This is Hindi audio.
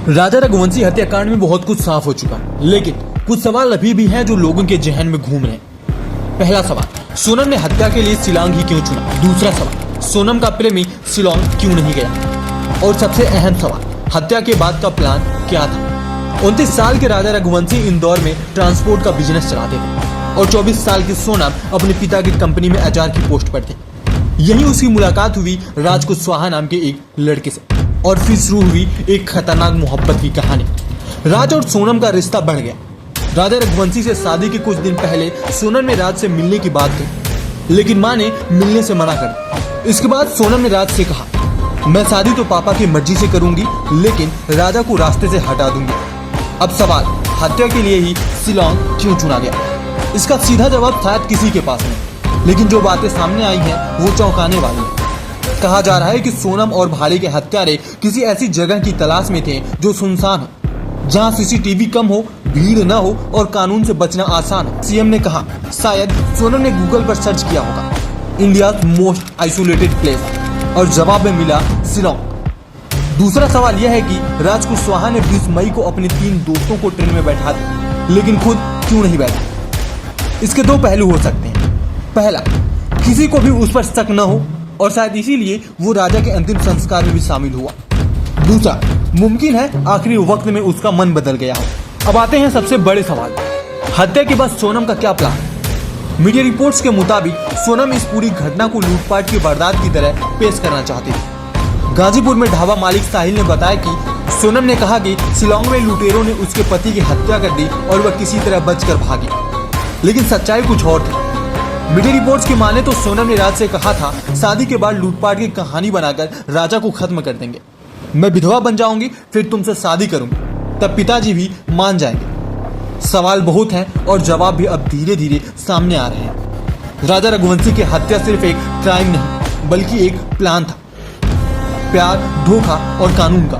राजा रघुवंशी हत्याकांड में बहुत कुछ साफ हो चुका है, लेकिन कुछ सवाल अभी भी हैं जो लोगों के जहन में घूम रहे हैं। पहला सवाल, सोनम ने हत्या के लिए शिलांग ही क्यों चुना? दूसरा सवाल, सोनम का प्रेमी शिलांग क्यों नहीं गया? और सबसे अहम सवाल, हत्या के बाद का प्लान क्या था? 29 साल के राजा रघुवंशी इंदौर में ट्रांसपोर्ट का बिजनेस चलाते थे और 24 साल की सोनम अपने पिता की कंपनी में एचआर की पोस्ट पर थे। यही उसकी मुलाकात हुई राज कुशवाहा नाम के एक लड़के से और फिर शुरू हुई एक खतरनाक मोहब्बत की कहानी। राज और सोनम का रिश्ता बढ़ गया। राजा रघुवंशी से शादी के कुछ दिन पहले सोनम ने राज से मिलने की बात की, लेकिन मां ने मिलने से मना कर दिया। इसके बाद सोनम ने राज से कहा, मैं शादी तो पापा की मर्जी से करूंगी, लेकिन राजा को रास्ते से हटा दूंगी। अब सवाल, हत्या के लिए ही शिलांग क्यों चुना गया? इसका सीधा जवाब शायद किसी के पास नहीं, लेकिन जो बातें सामने आई हैं वो चौंकाने वाली है। कहा जा रहा है कि सोनम और भाड़ी के हत्यारे किसी ऐसी जगह की तलाश में थे जो सुनसान हो, जहां सीसीटीवी कम हो, भीड़ न हो और कानून से बचना आसान हो। सीएम ने कहा, शायद सोनम ने गूगल पर सर्च किया होगा इंडिया मोस्ट आइसोलेटेड प्लेस और जवाब में मिला शिलांग। दूसरा सवाल यह है कि राज कुशवाहा ने 20 मई को अपने 3 दोस्तों को ट्रेन में बैठा दिया, लेकिन खुद क्यों नहीं बैठा? इसके 2 पहलू हो सकते हैं। पहला, किसी को भी उस पर शक न हो और शायद इसीलिए वो राजा के अंतिम संस्कार में भी शामिल हुआ। दूसरा, मुमकिन है आखिरी वक्त में उसका मन बदल गया हो। अब आते हैं सबसे बड़े सवाल, हत्या के बाद सोनम का क्या प्लान? मीडिया रिपोर्ट्स के मुताबिक सोनम इस पूरी घटना को लूटपाट की वारदात की तरह पेश करना चाहती थी। गाजीपुर में ढाबा मालिक साहिल ने बताया कि सोनम ने कहा कि शिलांग में लुटेरों ने उसके पति की हत्या कर दी और वह किसी तरह बचकर भागी, लेकिन सच्चाई कुछ और थी। मीडिया रिपोर्ट्स की माने तो सोनम ने राज से कहा था, शादी के बाद लूटपाट की कहानी बनाकर राजा को खत्म कर देंगे, मैं विधवा बन जाऊंगी, फिर तुमसे शादी करूंगी, तब पिताजी भी मान जाएंगे। सवाल बहुत हैं और जवाब भी अब धीरे धीरे सामने आ रहे हैं। राजा रघुवंशी की हत्या सिर्फ एक क्राइम नहीं, बल्कि एक प्लान था, प्यार, धोखा और कानून का।